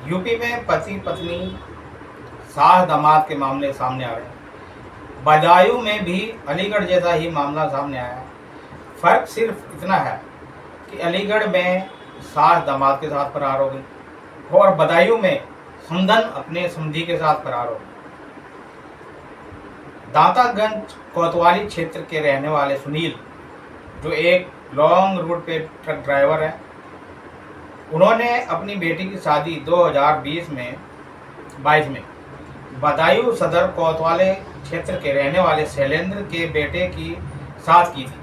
UP में पति पत्नी सास दामाद के मामले सामने आ रहे हैं। बदायूं में भी अलीगढ़ जैसा ही मामला सामने आया है। फर्क सिर्फ इतना है कि अलीगढ़ में सास दामाद के साथ फरार हो गई और बदायूं में समधन अपने समधी के साथ फरार हो गई। दांतागंज कोतवाली क्षेत्र के रहने वाले सुनील, जो एक लॉन्ग रूट पे ट्रक ड्राइवर है, उन्होंने अपनी बेटी की शादी 2022 में बदायूं सदर कोतवाली क्षेत्र के रहने वाले शैलेंद्र के बेटे की साथ की थी।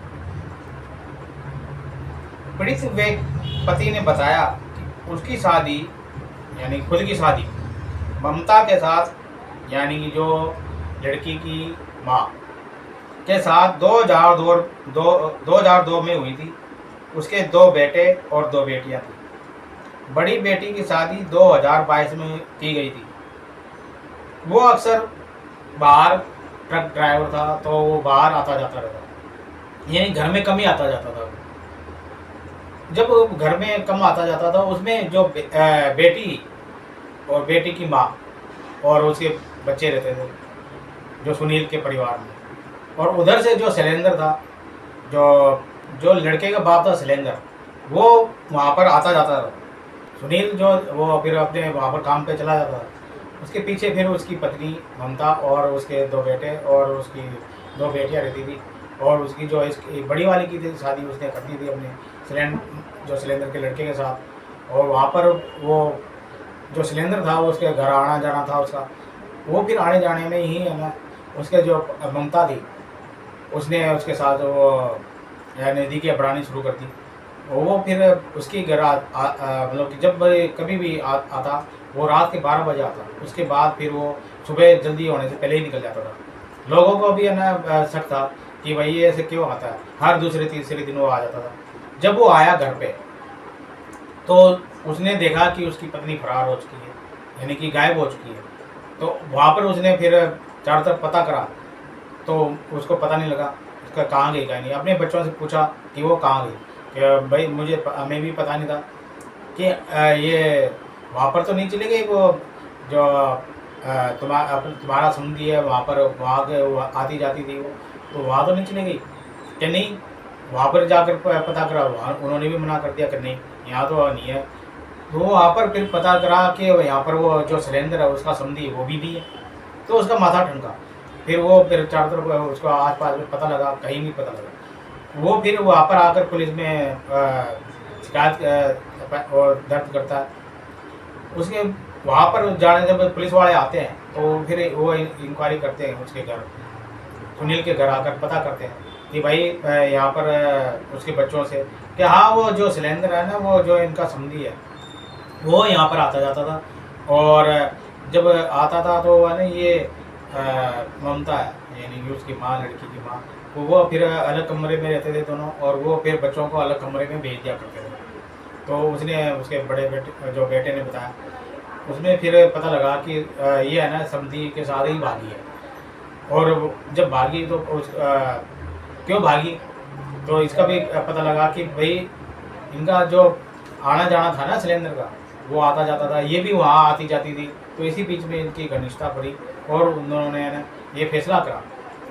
पीड़ित पति ने बताया कि उसकी शादी यानी खुद की शादी ममता के साथ, यानी जो लड़की की माँ के साथ 2002 में हुई थी। उसके 2 बेटे और 2 बेटियां थी। बड़ी बेटी की शादी 2022 में की गई थी। वो अक्सर बाहर ट्रक ड्राइवर था, तो वो बाहर आता जाता रहता, यानी घर में कम ही आता जाता था। जब घर में कम आता जाता था, उसमें जो बेटी और बेटी की माँ और उसके बच्चे रहते थे, जो सुनील के परिवार में। और उधर से जो शैलेंद्र था, जो लड़के का बाप था शैलेंद्र, वो वहाँ पर आता जाता था। सुनील जो वो फिर अपने वहाँ पर काम पे चला जाता था। उसके पीछे फिर उसकी पत्नी ममता और उसके 2 बेटे और उसकी 2 बेटियाँ रहती थी। और उसकी जो इसकी बड़ी वाली की थी शादी, उसने कर दी थी अपने शैलेंद्र के लड़के के साथ। और वहाँ पर वो जो शैलेंद्र था, वो उसके घर आना जाना था उसका। वो फिर आने जाने में ही है ना, उसके जो ममता थी, उसने उसके साथ वो नज़दीकियाँ बढ़ानी शुरू कर दी। वो फिर उसके घर मतलब कि जब कभी भी आता, वो रात के 12 बजे आता। उसके बाद फिर वो सुबह जल्दी होने से पहले ही निकल जाता था। लोगों को भी है ना शक था कि भाई ये ऐसे क्यों आता है। हर दूसरे तीसरे दिन वो आ जाता था। जब वो आया घर पे, तो उसने देखा कि उसकी पत्नी फरार हो चुकी है, यानी कि गायब हो चुकी है। तो वहाँ पर उसने फिर चारों तरफ पता करा, तो उसको पता नहीं लगा उसका कहाँ गई कहीं नहीं। अपने बच्चों से पूछा कि वो कहाँ गई, कि भाई हमें भी पता नहीं था कि ये वहाँ पर तो नहीं चली गई। वो जो तुम्हारा समझी है वहाँ पर, वहाँ के आती जाती थी वो, तो वहाँ तो नहीं चली गई कि नहीं। वहाँ पर जाकर पता करा, वहाँ उन्होंने भी मना कर दिया कि नहीं, यहाँ तो नहीं है। तो वहाँ पर फिर पता करा कि यहाँ पर वो जो शैलेंद्र है उसका समधी वो भी नहीं है। तो उसका माथा ठनका। फिर वो फिर चारों तरफ उसको आस पास में पता लगा, कहीं नहीं पता लगा। वो फिर वहाँ पर आकर पुलिस में शिकायत और दर्ज करता है। उसके वहाँ पर जाने जब पुलिस वाले आते हैं, तो फिर वो इंक्वायरी करते हैं उसके घर, सुनील के घर आकर पता करते हैं कि भाई यहाँ पर उसके बच्चों से कि हाँ, वो जो शैलेंद्र है ना, वो जो इनका समधी है, वो यहाँ पर आता जाता था। और जब आता था तो है ना, ये ममता है, यानी कि उसकी माँ, लड़की की माँ, तो वो फिर अलग कमरे में रहते थे दोनों। और वो फिर बच्चों को अलग कमरे में भेज दिया करते थे। तो उसने उसके बड़े बेटे जो बेटे ने बताया, उसमें फिर पता लगा कि ये है ना समधी के साथ ही भागी है। और जब भागी तो क्यों भागी, तो इसका भी पता लगा कि भाई इनका जो आना जाना था ना शैलेंद्र का, वो आता जाता था, ये भी वहाँ आती जाती थी। तो इसी बीच में इनकी घनिष्ठता पड़ी और उन्होंने ना ये फैसला करा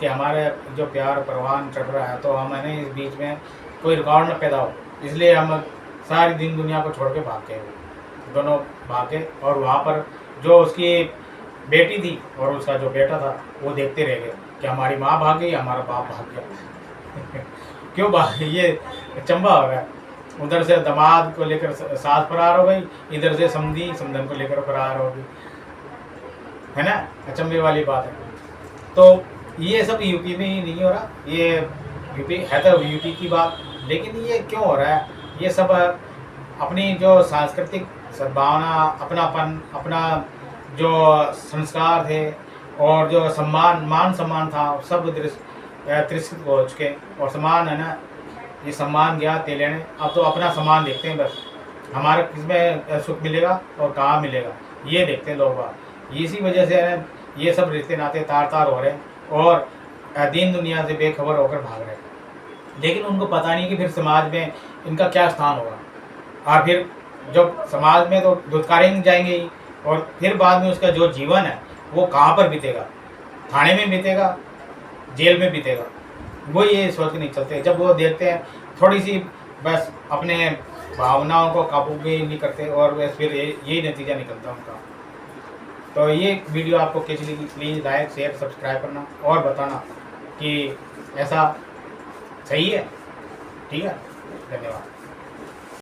कि हमारे जो प्यार परवान चढ़ रहा है, तो हम है ना इस बीच में कोई रिकॉर्ड न पैदा हो, इसलिए हम सारी दिन दुनिया को छोड़ के भाग गए। दोनों भागे और वहाँ पर जो उसकी बेटी थी और उसका जो बेटा था, वो देखते रह गए कि हमारी माँ भाग गई, हमारा बाप भाग गया। क्यों भाग, ये चंबा हो गया। उधर से दामाद को लेकर सास फरार हो गई, इधर से समधी समधन को लेकर फरार हो गई, है ना। अचंभे वाली बात है। तो ये सब यूपी में ही नहीं हो रहा, ये यूपी है तो यूपी की बात, लेकिन ये क्यों हो रहा है? ये सब अपनी जो सांस्कृतिक सद्भावना, अपनापन, अपना जो संस्कार थे और जो मान सम्मान था, सब तिरस्कृत हो चुके। और सम्मान है ना, ये सम्मान गया ते लेने, अब तो अपना सम्मान देखते हैं बस। हमारा किसमें सुख मिलेगा और कहाँ मिलेगा, ये देखते हैं लोग बात। इसी वजह से है ये सब रिश्ते नाते तार तार हो रहे हैं और दीन दुनिया से बेखबर होकर भाग रहे हैं। लेकिन उनको पता नहीं कि फिर समाज में इनका क्या स्थान होगा। और फिर जब समाज में तो धुतकारेंगे जाएंगे ही, और फिर बाद में उसका जो जीवन है वो कहाँ पर बीतेगा, थाने में बीतेगा, जेल में बीतेगा, वो ये सोच के नहीं चलते। जब वो देखते हैं थोड़ी सी बस अपने भावनाओं को काबू भी नहीं करते, और बस फिर यही नतीजा निकलता है उनका। तो ये वीडियो आपको कैसी लगी, प्लीज़ लाइक शेयर सब्सक्राइब करना और बताना कि ऐसा सही है। ठीक है, धन्यवाद।